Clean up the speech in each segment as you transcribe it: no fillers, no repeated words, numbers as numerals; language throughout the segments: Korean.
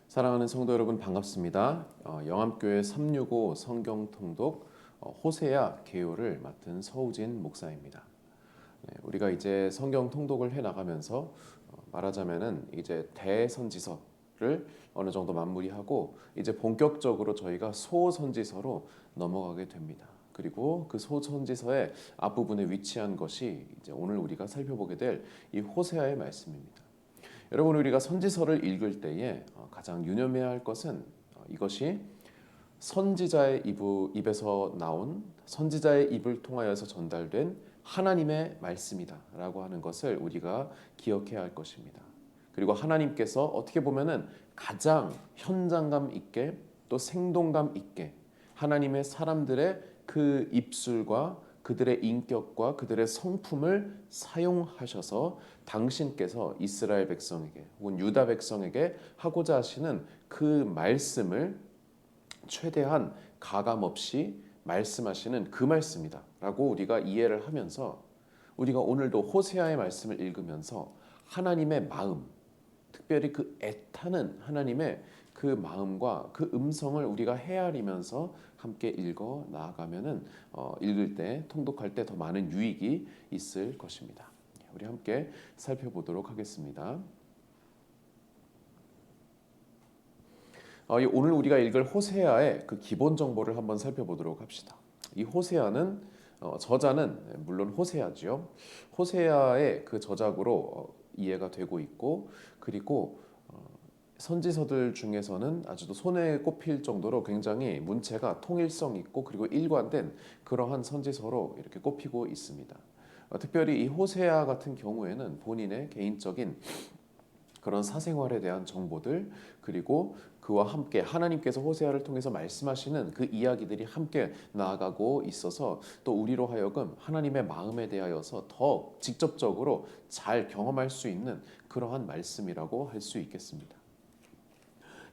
사랑하는 성도 여러분 반갑습니다. 영암교회 365 성경통독 호세아 개요를 맡은 서우진 목사입니다. 네, 우리가 이제 성경 통독을 해 나가면서 말하자면은 이제 대선지서를 어느 정도 마무리하고 이제 본격적으로 저희가 소선지서로 넘어가게 됩니다. 그리고 그 소선지서의 앞부분에 위치한 것이 이제 오늘 우리가 살펴보게 될 이 호세아의 말씀입니다. 여러분 우리가 선지서를 읽을 때에 가장 유념해야 할 것은 이것이 선지자의 입에서 나온 선지자의 입을 통하여서 전달된 하나님의 말씀이다라고 하는 것을 우리가 기억해야 할 것입니다. 그리고 하나님께서 어떻게 보면은 가장 현장감 있게 또 생동감 있게 하나님의 사람들의 그 입술과 그들의 인격과 그들의 성품을 사용하셔서 당신께서 이스라엘 백성에게 혹은 유다 백성에게 하고자 하시는 그 말씀을 최대한 가감 없이 말씀하시는 그 말씀이다 라고 우리가 이해를 하면서 우리가 오늘도 호세아의 말씀을 읽으면서 하나님의 마음, 특별히 그 애타는 하나님의 그 마음과 그 음성을 우리가 헤아리면서 함께 읽어 나아가면은 읽을 때 통독할 때 더 많은 유익이 있을 것입니다. 우리 함께 살펴보도록 하겠습니다. 오늘 우리가 읽을 호세아의 그 기본 정보를 한번 살펴보도록 합시다. 이 호세아는 저자는 물론 호세아지요. 호세아의 그 저작으로 이해가 되고 있고 그리고 선지서들 중에서는 아주도 손에 꼽힐 정도로 굉장히 문체가 통일성 있고 그리고 일관된 그러한 선지서로 이렇게 꼽히고 있습니다. 특별히 이 호세아 같은 경우에는 본인의 개인적인 그런 사생활에 대한 정보들 그리고 그와 함께 하나님께서 호세아를 통해서 말씀하시는 그 이야기들이 함께 나아가고 있어서 또 우리로 하여금 하나님의 마음에 대하여서 더 직접적으로 잘 경험할 수 있는 그러한 말씀이라고 할 수 있겠습니다.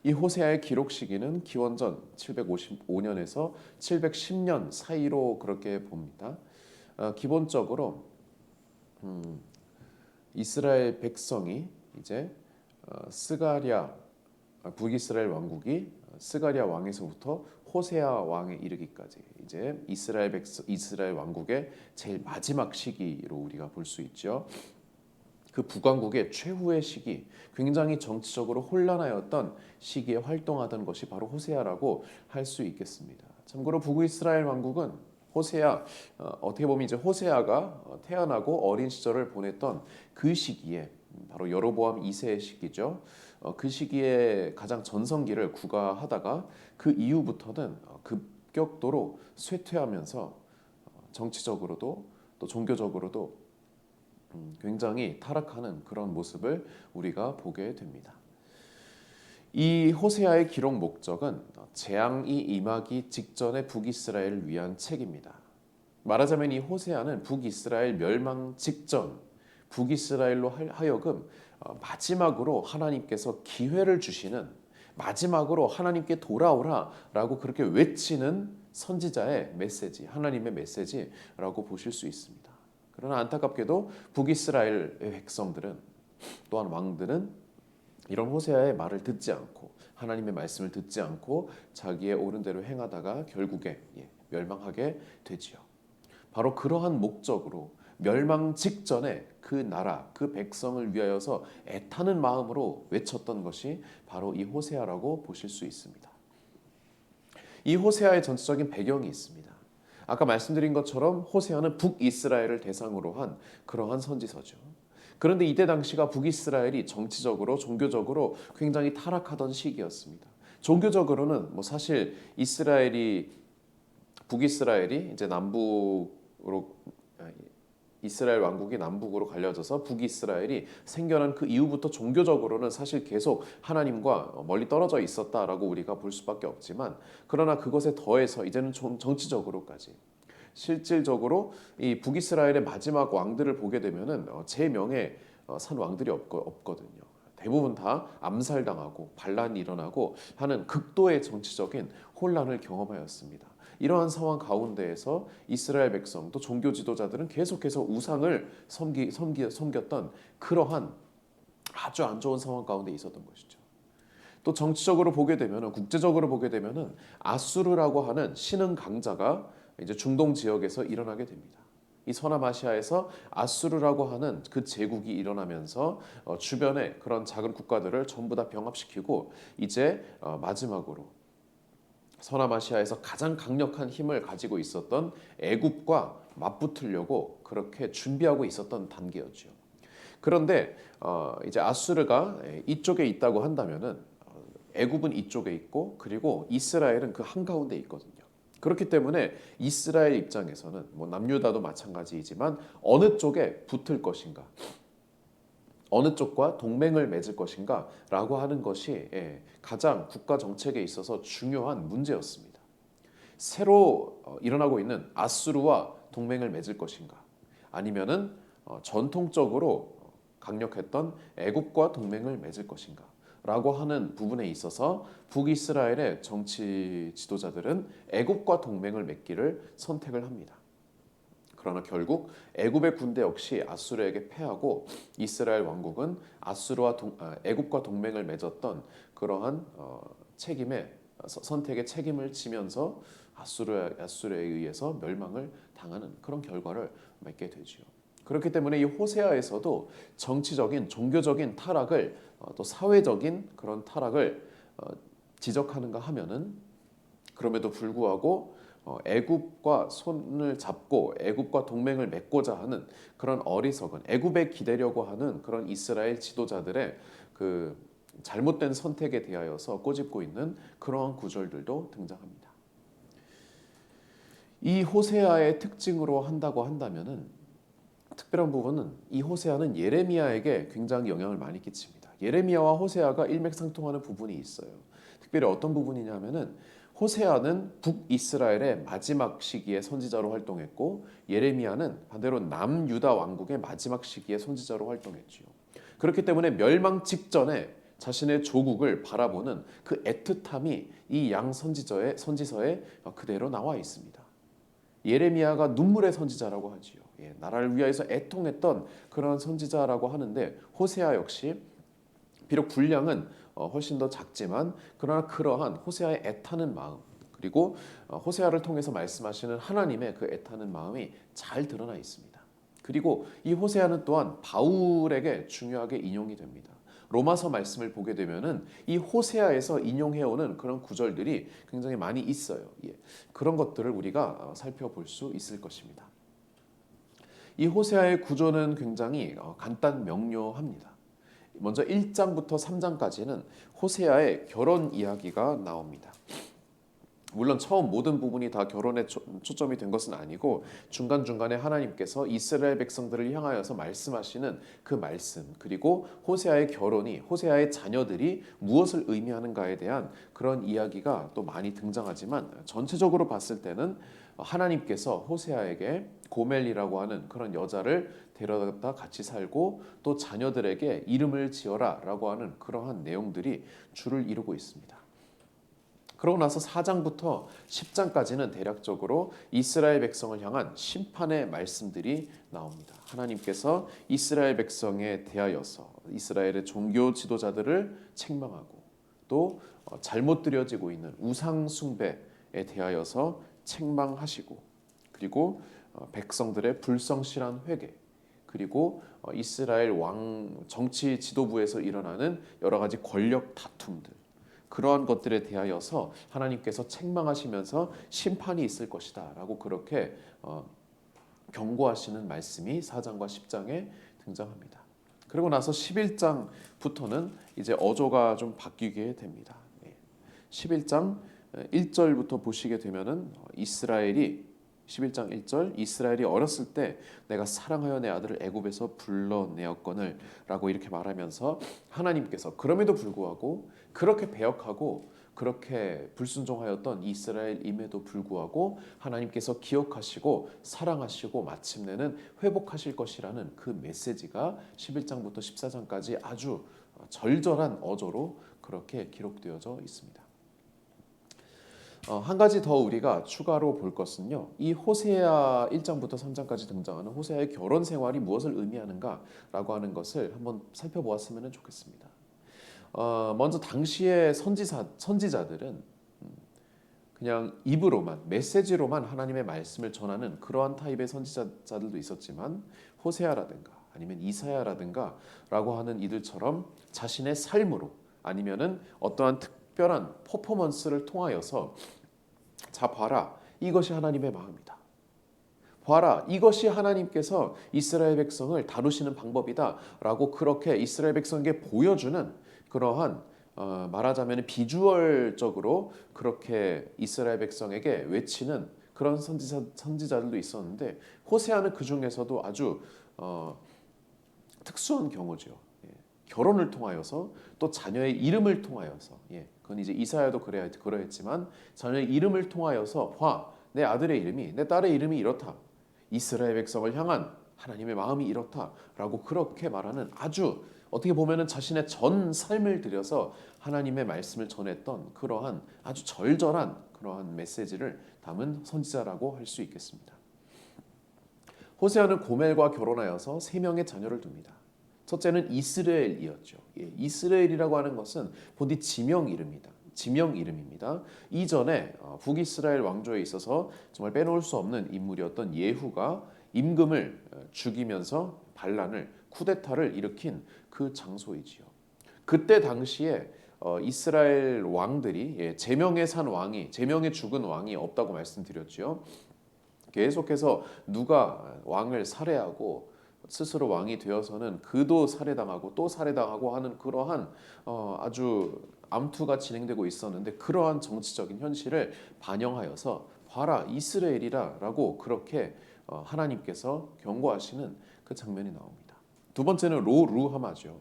이 호세아의 기록 시기는 기원전 755년에서 710년 사이로 그렇게 봅니다. 기본적으로 이스라엘 백성이 이제 스가랴 북이스라엘 왕국이 스가랴 왕에서부터 호세아 왕에 이르기까지 이제 이스라엘 왕국의 제일 마지막 시기로 우리가 볼 수 있죠. 그 북왕국의 최후의 시기, 굉장히 정치적으로 혼란하였던 시기에 활동하던 것이 바로 호세아라고 할 수 있겠습니다. 참고로 북이스라엘 왕국은 호세아 어떻게 보면 이제 호세아가 태어나고 어린 시절을 보냈던 그 시기에 바로 여로보암 2세의 시기죠. 그 시기에 가장 전성기를 구가하다가 그 이후부터는 급격도로 쇠퇴하면서 정치적으로도 또 종교적으로도 굉장히 타락하는 그런 모습을 우리가 보게 됩니다. 이 호세아의 기록 목적은 재앙이 임하기 직전의 북이스라엘을 위한 책입니다. 말하자면 이 호세아는 북이스라엘 멸망 직전 북이스라엘로 하여금 마지막으로 하나님께서 기회를 주시는 마지막으로 하나님께 돌아오라라고 그렇게 외치는 선지자의 메시지, 하나님의 메시지라고 보실 수 있습니다. 그러나 안타깝게도 북이스라엘의 백성들은 또한 왕들은 이런 호세아의 말을 듣지 않고 하나님의 말씀을 듣지 않고 자기의 옳은 대로 행하다가 결국에 멸망하게 되지요. 바로 그러한 목적으로 멸망 직전에 그 나라, 그 백성을 위하여서 애타는 마음으로 외쳤던 것이 바로 이 호세아라고 보실 수 있습니다. 이 호세아의 전체적인 배경이 있습니다. 아까 말씀드린 것처럼 호세아는 북이스라엘을 대상으로 한 그러한 선지서죠. 그런데 이때 당시가 북이스라엘이 정치적으로 종교적으로 굉장히 타락하던 시기였습니다. 종교적으로는 뭐 사실 북이스라엘이 이제 남북으로 이스라엘 왕국이 남북으로 갈려져서 북이스라엘이 생겨난 그 이후부터 종교적으로는 사실 계속 하나님과 멀리 떨어져 있었다라고 우리가 볼 수밖에 없지만 그러나 그것에 더해서 이제는 좀 정치적으로까지 실질적으로 이 북이스라엘의 마지막 왕들을 보게 되면은 제 명에 산 왕들이 없거든요. 대부분 다 암살당하고 반란이 일어나고 하는 극도의 정치적인 혼란을 경험하였습니다. 이러한 상황 가운데에서 이스라엘 백성 또 종교 지도자들은 계속해서 우상을 섬겼던 그러한 아주 안 좋은 상황 가운데 있었던 것이죠. 또 정치적으로 보게 되면은 국제적으로 보게 되면은 아수르라고 하는 신흥 강자가 이제 중동 지역에서 일어나게 됩니다. 이 서남아시아에서 아수르라고 하는 그 제국이 일어나면서 주변에 그런 작은 국가들을 전부 다 병합시키고 이제 마지막으로 서남아시아에서 가장 강력한 힘을 가지고 있었던 애굽과 맞붙으려고 그렇게 준비하고 있었던 단계였죠. 그런데 이제 아수르가 이쪽에 있다고 한다면은 애굽은 이쪽에 있고 그리고 이스라엘은 그 한가운데 있거든요. 그렇기 때문에 이스라엘 입장에서는 뭐 남유다도 마찬가지이지만 어느 쪽에 붙을 것인가, 어느 쪽과 동맹을 맺을 것인가라고 하는 것이 가장 국가 정책에 있어서 중요한 문제였습니다. 새로 일어나고 있는 아수르와 동맹을 맺을 것인가, 아니면은 전통적으로 강력했던 애굽과 동맹을 맺을 것인가 라고 하는 부분에 있어서 북이스라엘의 정치 지도자들은 애굽과 동맹을 맺기를 선택을 합니다. 그러나 결국 애굽의 군대 역시 아수르에게 패하고 이스라엘 왕국은 애굽과 동맹을 맺었던 그러한 선택의 책임을 지면서 아수르에 의해서 멸망을 당하는 그런 결과를 맺게 되지요. 그렇기 때문에 이 호세아에서도 정치적인 종교적인 타락을 또 사회적인 그런 타락을 지적하는가 하면은 그럼에도 불구하고 애굽과 손을 잡고 애굽과 동맹을 맺고자 하는 그런 어리석은 애굽에 기대려고 하는 그런 이스라엘 지도자들의 그 잘못된 선택에 대하여서 꼬집고 있는 그러한 구절들도 등장합니다. 이 호세아의 특징으로 한다고 한다면은 특별한 부분은 이 호세아는 예레미야에게 굉장히 영향을 많이 끼칩니다. 예레미야와 호세아가 일맥상통하는 부분이 있어요. 특별히 어떤 부분이냐면은 호세아는 북이스라엘의 마지막 시기의 선지자로 활동했고 예레미야는 반대로 남유다 왕국의 마지막 시기의 선지자로 활동했지요. 그렇기 때문에 멸망 직전에 자신의 조국을 바라보는 그 애틋함이 이 양 선지서에 그대로 나와 있습니다. 예레미야가 눈물의 선지자라고 하지요. 나라를 위하여서 애통했던 그런 선지자라고 하는데 호세아 역시 비록 분량은 훨씬 더 작지만 그러나 그러한 호세아의 애타는 마음 그리고 호세아를 통해서 말씀하시는 하나님의 그 애타는 마음이 잘 드러나 있습니다. 그리고 이 호세아는 또한 바울에게 중요하게 인용이 됩니다. 로마서 말씀을 보게 되면은 이 호세아에서 인용해오는 그런 구절들이 굉장히 많이 있어요. 그런 것들을 우리가 살펴볼 수 있을 것입니다. 이 호세아의 구조는 굉장히 간단 명료합니다. 먼저 1장부터 3장까지는 호세아의 결혼 이야기가 나옵니다. 물론 처음 모든 부분이 다 결혼에 초점이 된 것은 아니고 중간중간에 하나님께서 이스라엘 백성들을 향하여서 말씀하시는 그 말씀 그리고 호세아의 결혼이 호세아의 자녀들이 무엇을 의미하는가에 대한 그런 이야기가 또 많이 등장하지만 전체적으로 봤을 때는 하나님께서 호세아에게 고멜이라고 하는 그런 여자를 데려다 같이 살고 또 자녀들에게 이름을 지어라 라고 하는 그러한 내용들이 줄을 이루고 있습니다. 그러고 나서 4장부터 10장까지는 대략적으로 이스라엘 백성을 향한 심판의 말씀들이 나옵니다. 하나님께서 이스라엘 백성에 대하여서 이스라엘의 종교 지도자들을 책망하고 또 잘못 드려지고 있는 우상 숭배에 대하여서 책망하시고 그리고 백성들의 불성실한 회개 그리고 이스라엘 왕 정치 지도부에서 일어나는 여러 가지 권력 다툼들 그러한 것들에 대하여서 하나님께서 책망하시면서 심판이 있을 것이다 라고 그렇게 경고하시는 말씀이 4장과 10장에 등장합니다. 그리고 나서 11장부터는 이제 어조가 좀 바뀌게 됩니다. 11장 1절부터 보시게 되면은 이스라엘이 11장 1절 이스라엘이 어렸을 때 내가 사랑하여 내 아들을 애굽에서 불러내었거늘 라고 이렇게 말하면서 하나님께서 그럼에도 불구하고 그렇게 배역하고 그렇게 불순종하였던 이스라엘임에도 불구하고 하나님께서 기억하시고 사랑하시고 마침내는 회복하실 것이라는 그 메시지가 11장부터 14장까지 아주 절절한 어조로 그렇게 기록되어져 있습니다. 한 가지 더 우리가 추가로 볼 것은요. 이 호세아 1장부터 3장까지 등장하는 호세아의 결혼 생활이 무엇을 의미하는가라고 하는 것을 한번 살펴보았으면 좋겠습니다. 먼저 당시의 선지자들은 그냥 입으로만 메시지로만 하나님의 말씀을 전하는 그러한 타입의 선지자들도 있었지만 호세아라든가 아니면 이사야라든가라고 하는 이들처럼 자신의 삶으로 아니면은 어떠한 특별한 퍼포먼스를 통하여서 자 봐라 이것이 하나님의 마음이다. 봐라 이것이 하나님께서 이스라엘 백성을 다루시는 방법이다라고 그렇게 이스라엘 백성에게 보여주는 그러한 말하자면 비주얼적으로 그렇게 이스라엘 백성에게 외치는 그런 선지자들도 있었는데 호세아는 그 중에서도 아주 특수한 경우죠. 예. 결혼을 통하여서 또 자녀의 이름을 통하여서 그건 이제 이사야도 그러했지만 자녀의 이름을 통하여서 봐 내 아들의 이름이 내 딸의 이름이 이렇다. 이스라엘 백성을 향한 하나님의 마음이 이렇다라고 그렇게 말하는 아주 어떻게 보면은 자신의 전 삶을 들여서 하나님의 말씀을 전했던 그러한 아주 절절한 그러한 메시지를 담은 선지자라고 할 수 있겠습니다. 호세아는 고멜과 결혼하여서 3명의 자녀를 둡니다. 첫째는 이스라엘이었죠. 이스라엘이라고 하는 것은 본디 지명 이름입니다. 이전에 북이스라엘 왕조에 있어서 정말 빼놓을 수 없는 인물이었던 예후가 임금을 죽이면서 반란을 쿠데타를 일으킨 그 장소이지요. 그때 당시에 이스라엘 왕들이 제명에 죽은 왕이 없다고 말씀드렸죠. 계속해서 누가 왕을 살해하고 스스로 왕이 되어서는 그도 살해당하고 또 살해당하고 하는 그러한 아주 암투가 진행되고 있었는데 그러한 정치적인 현실을 반영하여서 봐라 이스라엘이라라고 그렇게 하나님께서 경고하시는 그 장면이 나옵니다. 두 번째는 루하마죠.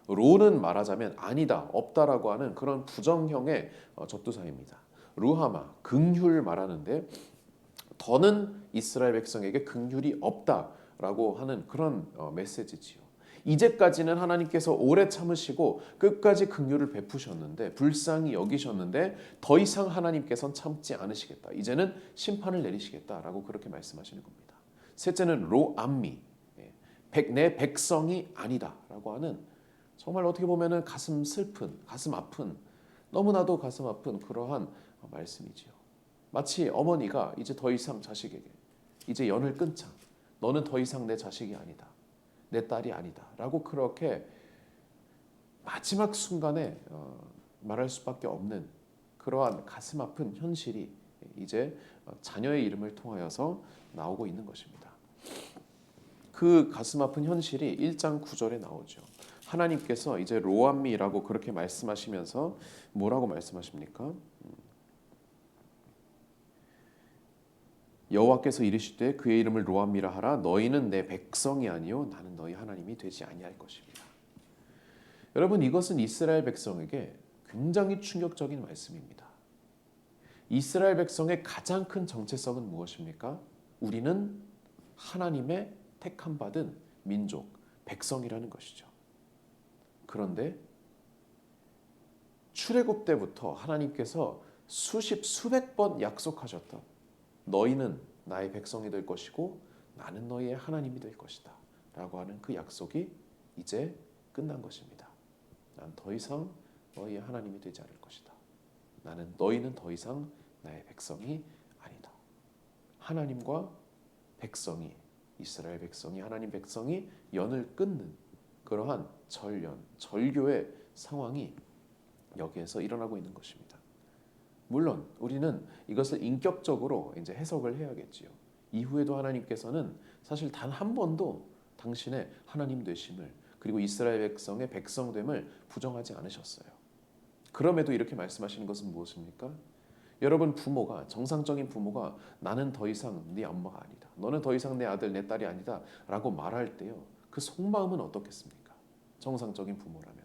로는 말하자면 아니다, 없다라고 하는 그런 부정형의 접두사입니다. 루하마, 긍휼 말하는데 더는 이스라엘 백성에게 긍휼이 없다라고 하는 그런 메시지지요. 이제까지는 하나님께서 오래 참으시고 끝까지 긍휼을 베푸셨는데 불쌍히 여기셨는데 더 이상 하나님께서는 참지 않으시겠다. 이제는 심판을 내리시겠다라고 그렇게 말씀하시는 겁니다. 셋째는 로암미, 내 백성이 아니다라고 하는 정말 어떻게 보면은 가슴 아픈 너무나도 가슴 아픈 그러한 말씀이지요. 마치 어머니가 이제 더 이상 자식에게 이제 연을 끊자. 너는 더 이상 내 자식이 아니다. 내 딸이 아니다. 라고 그렇게 마지막 순간에 말할 수밖에 없는 그러한 가슴 아픈 현실이 이제 자녀의 이름을 통하여서 나오고 있는 것입니다. 그 가슴 아픈 현실이 1장 9절에 나오죠. 하나님께서 이제 로암미라고 그렇게 말씀하시면서 뭐라고 말씀하십니까? 여호와께서 이르시되 그의 이름을 로암미라 하라. 너희는 내 백성이 아니요 나는 너희 하나님이 되지 아니할 것입니다. 여러분 이것은 이스라엘 백성에게 굉장히 충격적인 말씀입니다. 이스라엘 백성의 가장 큰 정체성은 무엇입니까? 우리는 하나님의 택함 받은 민족, 백성이라는 것이죠. 그런데 출애굽 때부터 하나님께서 수백 번 약속하셨던 너희는 나의 백성이 될 것이고 나는 너희의 하나님이 될 것이다 라고 하는 그 약속이 이제 끝난 것입니다. 난 더 이상 너희의 하나님이 되지 않을 것이다. 너희는 더 이상 나의 백성이 아니다. 하나님과 백성이 이스라엘 백성이 하나님 백성이 연을 끊는 그러한 절교의 상황이 여기에서 일어나고 있는 것입니다. 물론 우리는 이것을 인격적으로 이제 해석을 해야겠지요. 이후에도 하나님께서는 사실 단 한 번도 당신의 하나님 되심을 그리고 이스라엘 백성의 백성됨을 부정하지 않으셨어요. 그럼에도 이렇게 말씀하시는 것은 무엇입니까? 여러분 정상적인 부모가 나는 더 이상 네 엄마가 아니다. 너는 더 이상 내 아들 내 딸이 아니다 라고 말할 때요. 그 속마음은 어떻겠습니까? 정상적인 부모라면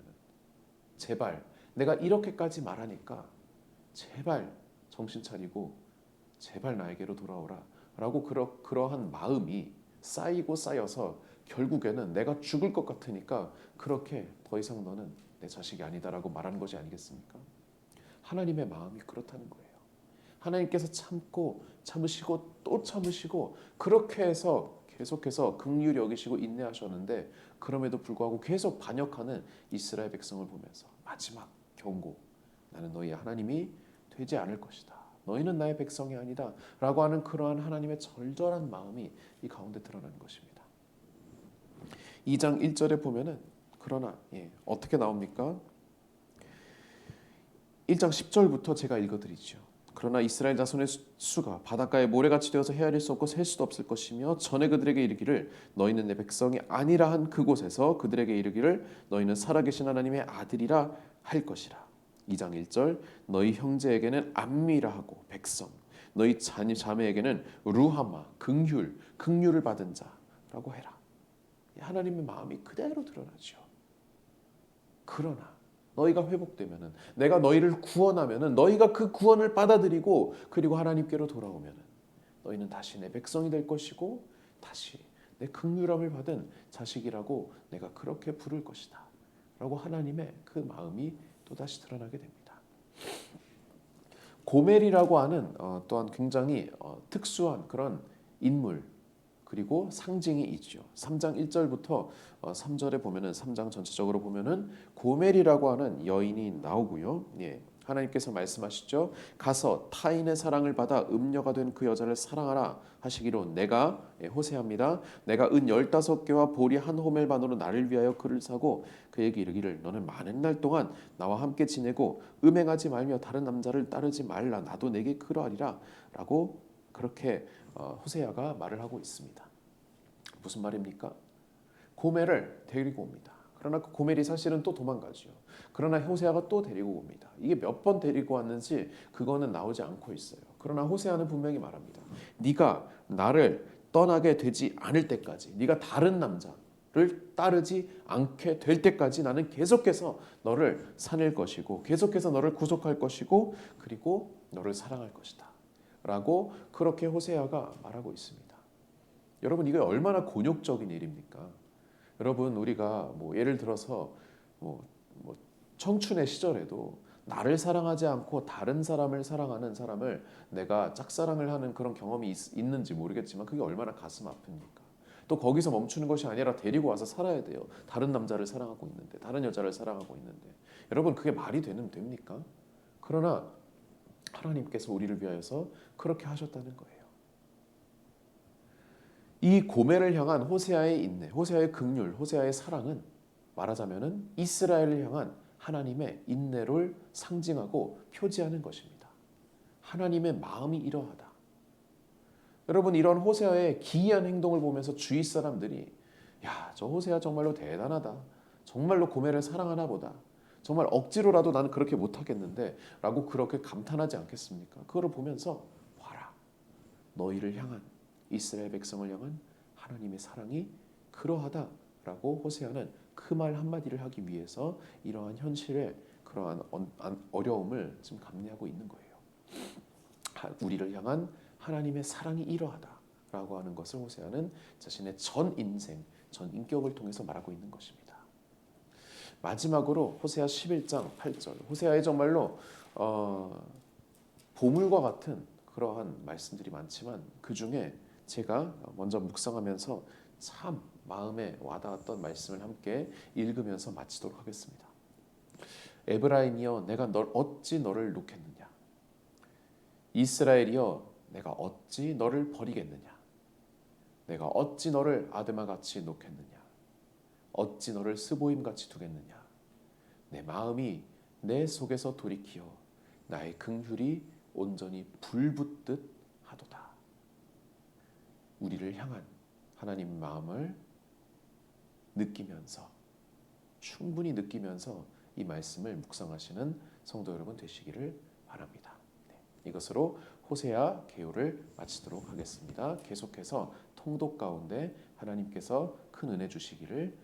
제발 내가 이렇게까지 말하니까 제발 정신 차리고 제발 나에게로 돌아오라 라고 그러한 마음이 쌓이고 쌓여서 결국에는 내가 죽을 것 같으니까 그렇게 더 이상 너는 내 자식이 아니다라고 말하는 것이 아니겠습니까? 하나님의 마음이 그렇다는 거예요. 하나님께서 참으시고 또 참으시고 그렇게 해서 계속해서 긍휼히 여기시고 인내하셨는데 그럼에도 불구하고 계속 반역하는 이스라엘 백성을 보면서 마지막 경고, 나는 너희 하나님이 되지 않을 것이다. 너희는 나의 백성이 아니다. 라고 하는 그러한 하나님의 절절한 마음이 이 가운데 드러나는 것입니다. 2장 1절에 보면은 그러나 어떻게 나옵니까? 1장 10절부터 제가 읽어드리죠. 그러나 이스라엘 자손의 수가 바닷가에 모래같이 되어서 헤아릴 수 없고 셀 수도 없을 것이며 전에 그들에게 이르기를 너희는 내 백성이 아니라 한 그곳에서 그들에게 이르기를 너희는 살아계신 하나님의 아들이라 할 것이라. 2장 1절 너희 형제에게는 암미라 하고 백성, 너희 자매에게는 루하마 긍휼을 받은 자라고 해라. 하나님의 마음이 그대로 드러나죠. 그러나 너희가 회복되면은, 내가 너희를 구원하면은, 너희가 그 구원을 받아들이고 그리고 하나님께로 돌아오면은 너희는 다시 내 백성이 될 것이고 다시 내 긍휼함을 받은 자식이라고 내가 그렇게 부를 것이다 라고 하나님의 그 마음이 또다시 드러나게 됩니다. 고멜이라고 하는 또한 굉장히 특수한 그런 인물 그리고 상징이 있죠. 3장 1절부터 3절에 보면은 3장 전체적으로 보면은 고멜이라고 하는 여인이 나오고요. 하나님께서 말씀하시죠. 가서 타인의 사랑을 받아 음녀가 된 그 여자를 사랑하라 하시기로 내가 호세아입니다. 내가 은 15개와 보리 한 호멜 반으로 나를 위하여 그를 사고 그에게 이르기를 너는 많은 날 동안 나와 함께 지내고 음행하지 말며 다른 남자를 따르지 말라. 나도 내게 그러하리라 라고 그렇게 호세아가 말을 하고 있습니다. 무슨 말입니까? 고멜을 데리고 옵니다. 그러나 그 고멜이 사실은 또 도망가죠. 그러나 호세아가 또 데리고 옵니다. 이게 몇 번 데리고 왔는지 그거는 나오지 않고 있어요. 그러나 호세아는 분명히 말합니다. 네가 나를 떠나게 되지 않을 때까지, 네가 다른 남자를 따르지 않게 될 때까지 나는 계속해서 너를 살릴 것이고 계속해서 너를 구속할 것이고 그리고 너를 사랑할 것이다 라고 그렇게 호세아가 말하고 있습니다. 여러분 이게 얼마나 곤욕적인 일입니까? 여러분 우리가 예를 들어서 청춘의 시절에도 나를 사랑하지 않고 다른 사람을 사랑하는 사람을 내가 짝사랑을 하는 그런 경험이 있는지 모르겠지만 그게 얼마나 가슴 아픕니까? 또 거기서 멈추는 것이 아니라 데리고 와서 살아야 돼요. 다른 남자를 사랑하고 있는데, 다른 여자를 사랑하고 있는데, 여러분 그게 말이 됩니까? 그러나 하나님께서 우리를 위하여서 그렇게 하셨다는 거예요. 이 고멜을 향한 호세아의 인내, 호세아의 긍휼, 호세아의 사랑은 말하자면은 이스라엘을 향한 하나님의 인내를 상징하고 표지하는 것입니다. 하나님의 마음이 이러하다. 여러분 이런 호세아의 기이한 행동을 보면서 주위 사람들이 야, 저 호세아 정말로 대단하다. 정말로 고멜을 사랑하나 보다. 정말 억지로라도 나는 그렇게 못하겠는데 라고 그렇게 감탄하지 않겠습니까? 그거를 보면서 봐라. 너희를 향한 이스라엘 백성을 향한 하나님의 사랑이 그러하다라고 호세아는 그 말 한마디를 하기 위해서 이러한 현실의 그러한 어려움을 지금 감내하고 있는 거예요. 우리를 향한 하나님의 사랑이 이러하다라고 하는 것을 호세아는 자신의 전 인생, 전 인격을 통해서 말하고 있는 것입니다. 마지막으로 호세아 11장 8절. 호세아의 정말로 보물과 같은 그러한 말씀들이 많지만 그 중에 제가 먼저 묵상하면서 참 마음에 와닿았던 말씀을 함께 읽으면서 마치도록 하겠습니다. 에브라임이여 내가 어찌 너를 놓겠느냐. 이스라엘이여 내가 어찌 너를 버리겠느냐. 내가 어찌 너를 아드마같이 놓겠느냐. 어찌 너를 스보임같이 두겠느냐. 내 마음이 내 속에서 돌이키어 나의 긍휼이 온전히 불붙듯 하도다. 우리를 향한 하나님 마음을 느끼면서 충분히 느끼면서 이 말씀을 묵상하시는 성도 여러분 되시기를 바랍니다. 이것으로 호세아 개요를 마치도록 하겠습니다. 계속해서 통독 가운데 하나님께서 큰 은혜 주시기를